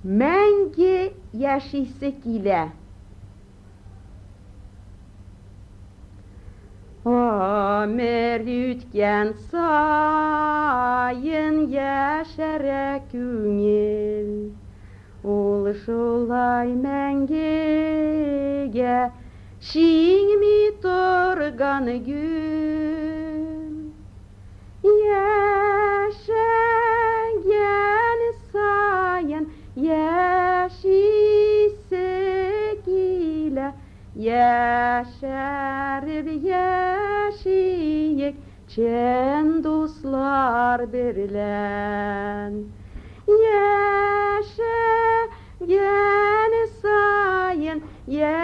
Мәңге яшисе килә. Ömür ütkən sayın yaşara küngel. Ol şolay мәңгегә şiңmi torgan gün. Yaşayan sayın yaşise kila. Yaşarıp yaşayık çen dostlar birlen. Yaşayan sayın yaşise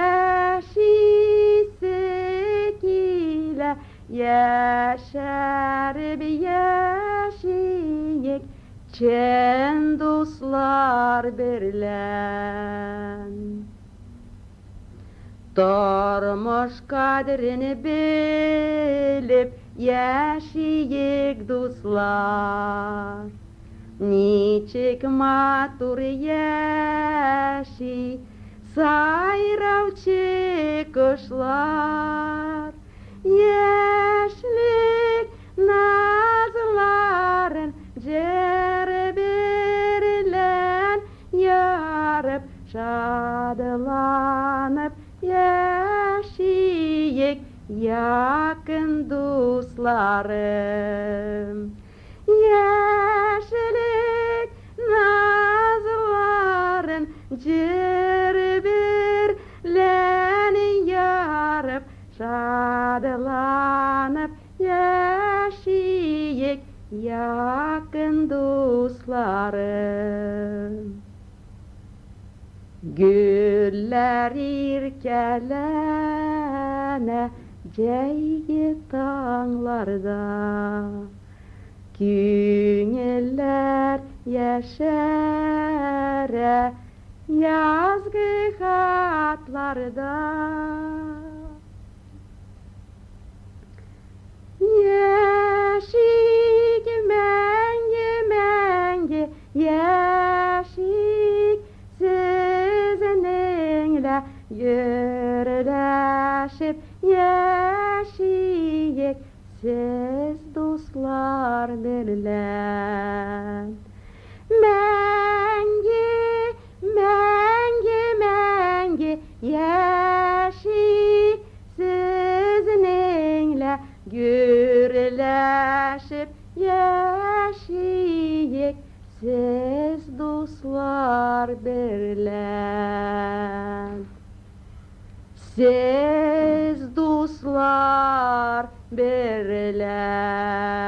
kila. Yaşarıp yaşayık çen dostlar birlen. Tormuş kadrini bilip yaşayık dostlar. Niçik matur yaşi sayravçı kuşlar. Yaşlık nazların cerbirlen yarıp şadılanıp yaşayık yakın dostlarım. Yaşlık nazların cerbirlen yarıp şadılanıp yaşayık yakın dostlarım. Güller irkelene ceygi tağlarda. Küngüller yaşara yazgı hatlarda. Yaşık menge yaşık sizinle yürüleşip yaşayık siz dostlar birlen. Menge yaşayık sizinle gürleşip yaşayık siz dostlar birlen. Siz dostlar birlen.